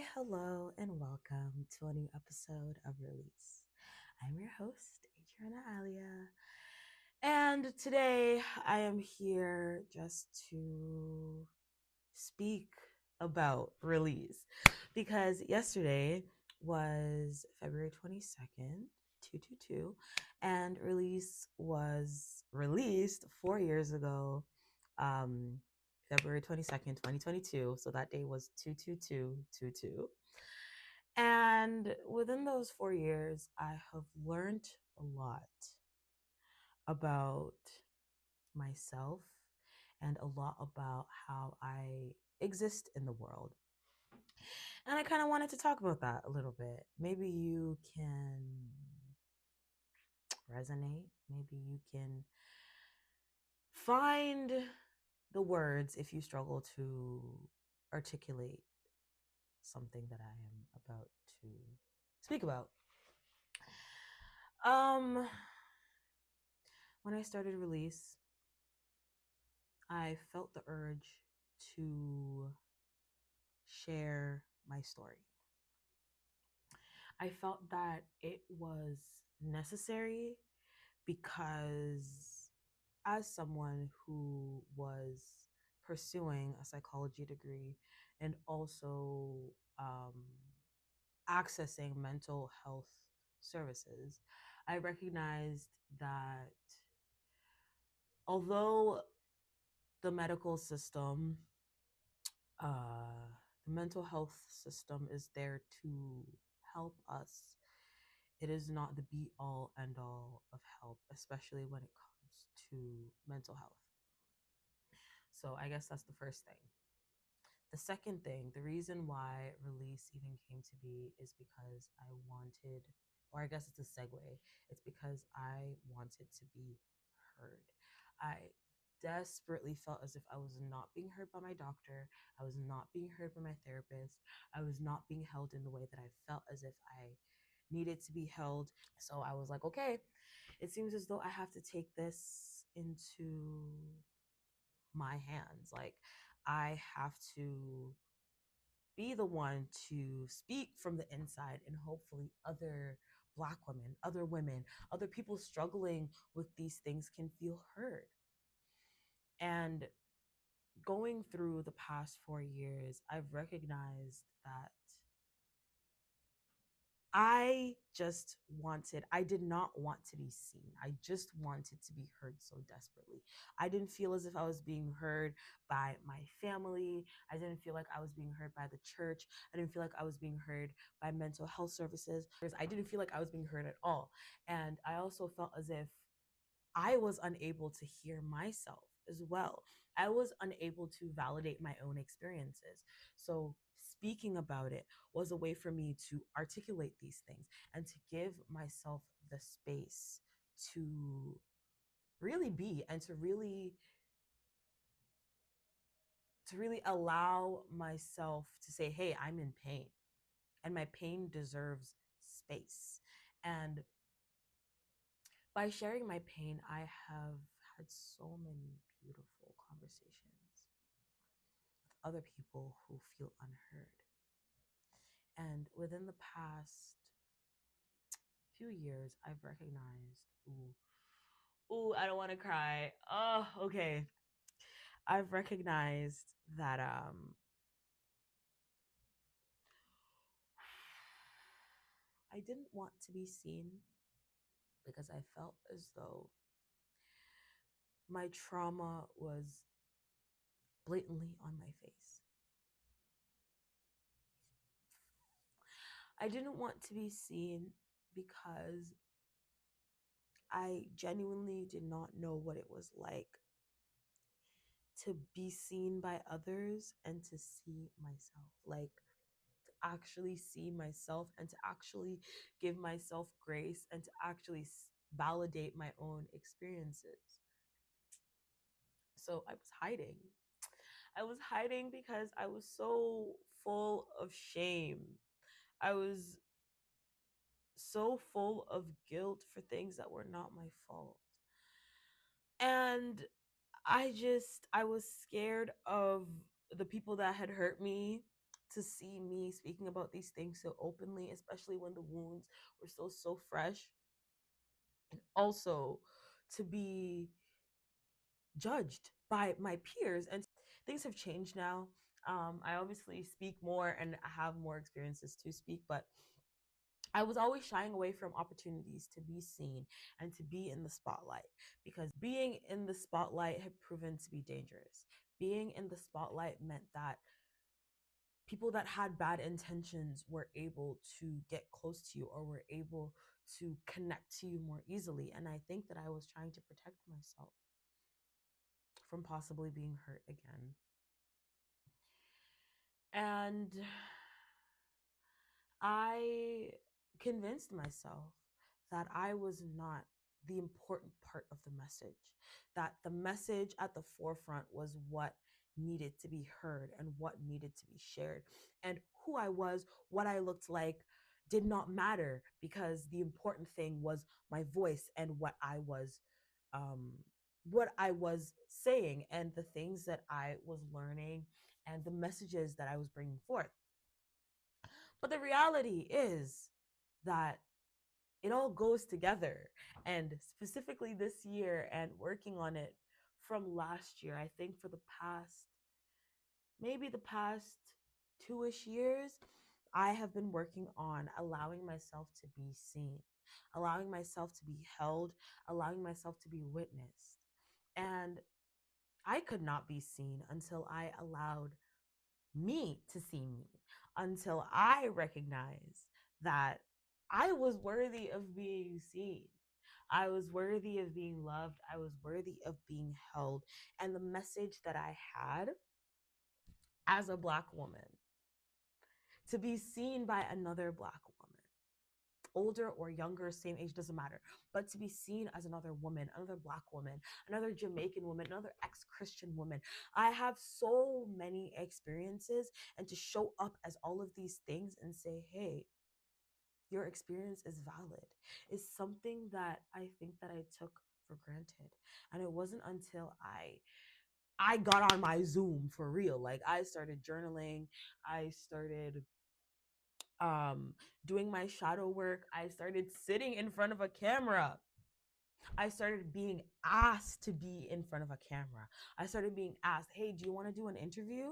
Hi, hello, and welcome to a new episode of Release. I'm your host, Adriana Alia, and today I am here just to speak about release because yesterday was February 22nd, 222, and release was released 4 years ago, um, February 22nd, 2022. So that day was 22222. And within those 4 years, I have learned a lot about myself and a lot about how I exist in the world. And I kind of wanted to talk about that a little bit. Maybe you can resonate. Maybe you can find the words if you struggle to articulate something that I am about to speak about. Um, when I started Release, I felt the urge to share my story. I felt that it was necessary because, as someone who was pursuing a psychology degree and also um, accessing mental health services, I recognized that although the medical system, uh, the mental health system is there to help us, it is not the be all end all of help, especially when it comes to mental health. So I guess that's the first thing. The second thing, the reason why Release even came to be is because I wanted, or I guess it's a segue, it's because I wanted to be heard. I desperately felt as if I was not being heard by my doctor. I was not being heard by my therapist. I was not being held in the way that I felt as if I needed to be held. So I was like, okay, it seems as though I have to take this into my hands. Like, I have to be the one to speak from the inside, and hopefully other Black women, other women, other people struggling with these things can feel heard. And going through the past 4 years, I've recognized that I did not want to be seen. I just wanted to be heard so desperately. I didn't feel as if I was being heard by my family. I didn't feel like I was being heard by the church. I didn't feel like I was being heard by mental health services. I didn't feel like I was being heard at all. And I also felt as if I was unable to hear myself as well. I was unable to validate my own experiences. So, speaking about it was a way for me to articulate these things and to give myself the space to really be and to really allow myself to say, hey, I'm in pain and my pain deserves space. And by sharing my pain, I have had so many beautiful conversations with other people who feel unheard. And within the past few years, I've recognized, I don't want to cry. Oh, okay. I've recognized that I didn't want to be seen because I felt as though my trauma was blatantly on my face. I didn't want to be seen because I genuinely did not know what it was like to be seen by others and to see myself. Like, to actually see myself and to actually give myself grace and to actually validate my own experiences. So I was hiding. I was hiding because I was so full of shame. I was so full of guilt for things that were not my fault. And I was scared of the people that had hurt me to see me speaking about these things so openly, especially when the wounds were still so fresh, and also to be judged by my peers. And things have changed now. I obviously speak more and I have more experiences to speak, but I was always shying away from opportunities to be seen and to be in the spotlight, because being in the spotlight had proven to be dangerous. Being in the spotlight meant that people that had bad intentions were able to get close to you or were able to connect to you more easily. And I think that I was trying to protect myself from possibly being hurt again. And I convinced myself that I was not the important part of the message, that the message at the forefront was what needed to be heard and what needed to be shared. And who I was, what I looked like, did not matter, because the important thing was my voice and um, what I was saying and the things that I was learning and the messages that I was bringing forth. But the reality is that it all goes together. And specifically this year and working on it from last year, I think for the past, maybe the past 2-ish years, I have been working on allowing myself to be seen, allowing myself to be held, allowing myself to be witnessed. And I could not be seen until I allowed me to see me, until I recognized that I was worthy of being seen. I was worthy of being loved. I was worthy of being held. And the message that I had as a Black woman, to be seen by another Black woman, older or younger, same age, doesn't matter, but to be seen as another woman, another Black woman, another Jamaican woman, another ex-Christian woman. I have so many experiences, and to show up as all of these things and say, hey, your experience is valid, is something that I think that I took for granted. And it wasn't until I got on my Zoom for real, like I started journaling, I started doing my shadow work, I started sitting in front of a camera, I started being asked to be in front of a camera, I started being asked, hey, do you want to do an interview?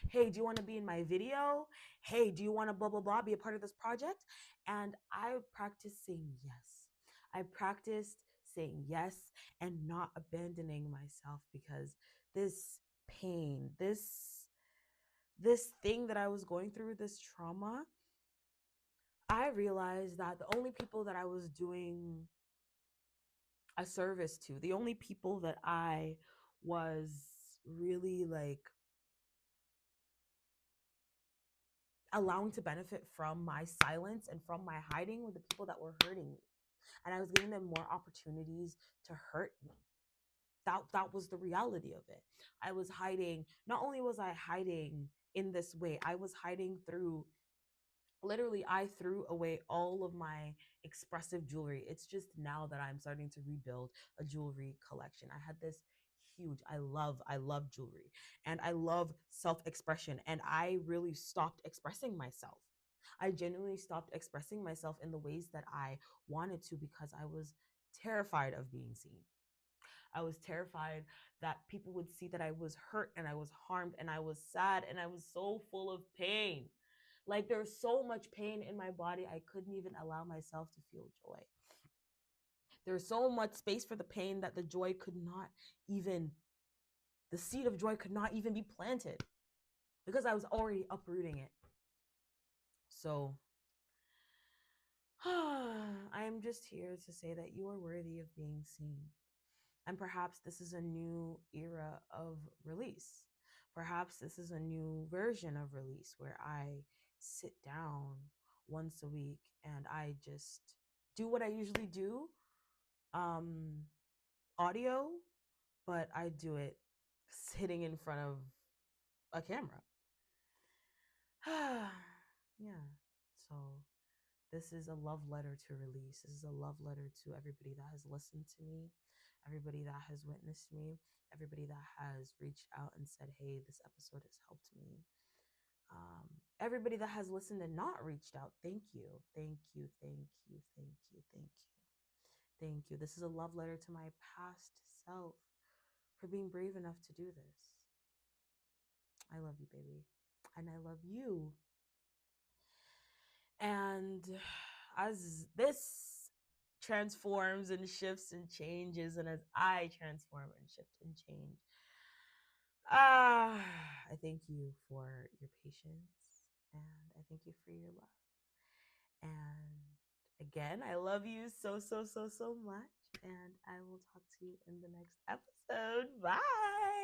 Hey, do you want to be in my video? Hey, do you want to blah blah blah, be a part of this project? And I practiced saying yes. I practiced saying yes and not abandoning myself, because this pain, this thing that I was going through, this trauma, I realized that the only people that I was doing a service to, the only people that I was really like allowing to benefit from my silence and from my hiding were the people that were hurting me. And I was giving them more opportunities to hurt me. That was the reality of it. I was hiding. Not only was I hiding in this way, I was hiding through, literally I threw away all of my expressive jewelry. It's just now that I'm starting to rebuild a jewelry collection. I had this huge, I love jewelry and I love self-expression, and I really stopped expressing myself. I genuinely stopped expressing myself in the ways that I wanted to, because I was terrified of being seen. I was terrified that people would see that I was hurt and I was harmed and I was sad and I was so full of pain. Like there's so much pain in my body, I couldn't even allow myself to feel joy. There's so much space for the pain that the joy could not even, the seed of joy could not even be planted, because I was already uprooting it. So I am just here to say that you are worthy of being seen. And perhaps this is a new era of release. Perhaps this is a new version of release where I sit down once a week and I just do what I usually do, um, audio, but I do it sitting in front of a camera. Yeah. So this is a love letter to release. This is a love letter to everybody that has listened to me, everybody that has witnessed me, everybody that has reached out and said, hey, this episode has helped me. everybody that has listened and not reached out, thank you. Thank you. Thank you. Thank you. Thank you. Thank you. This is a love letter to my past self for being brave enough to do this. I love you, baby. And I love you. And as this transforms and shifts and changes, and as I transform and shift and change, I thank you for your patience and I thank you for your love. And again, I love you so, so, so, so much. And I will talk to you in the next episode. Bye.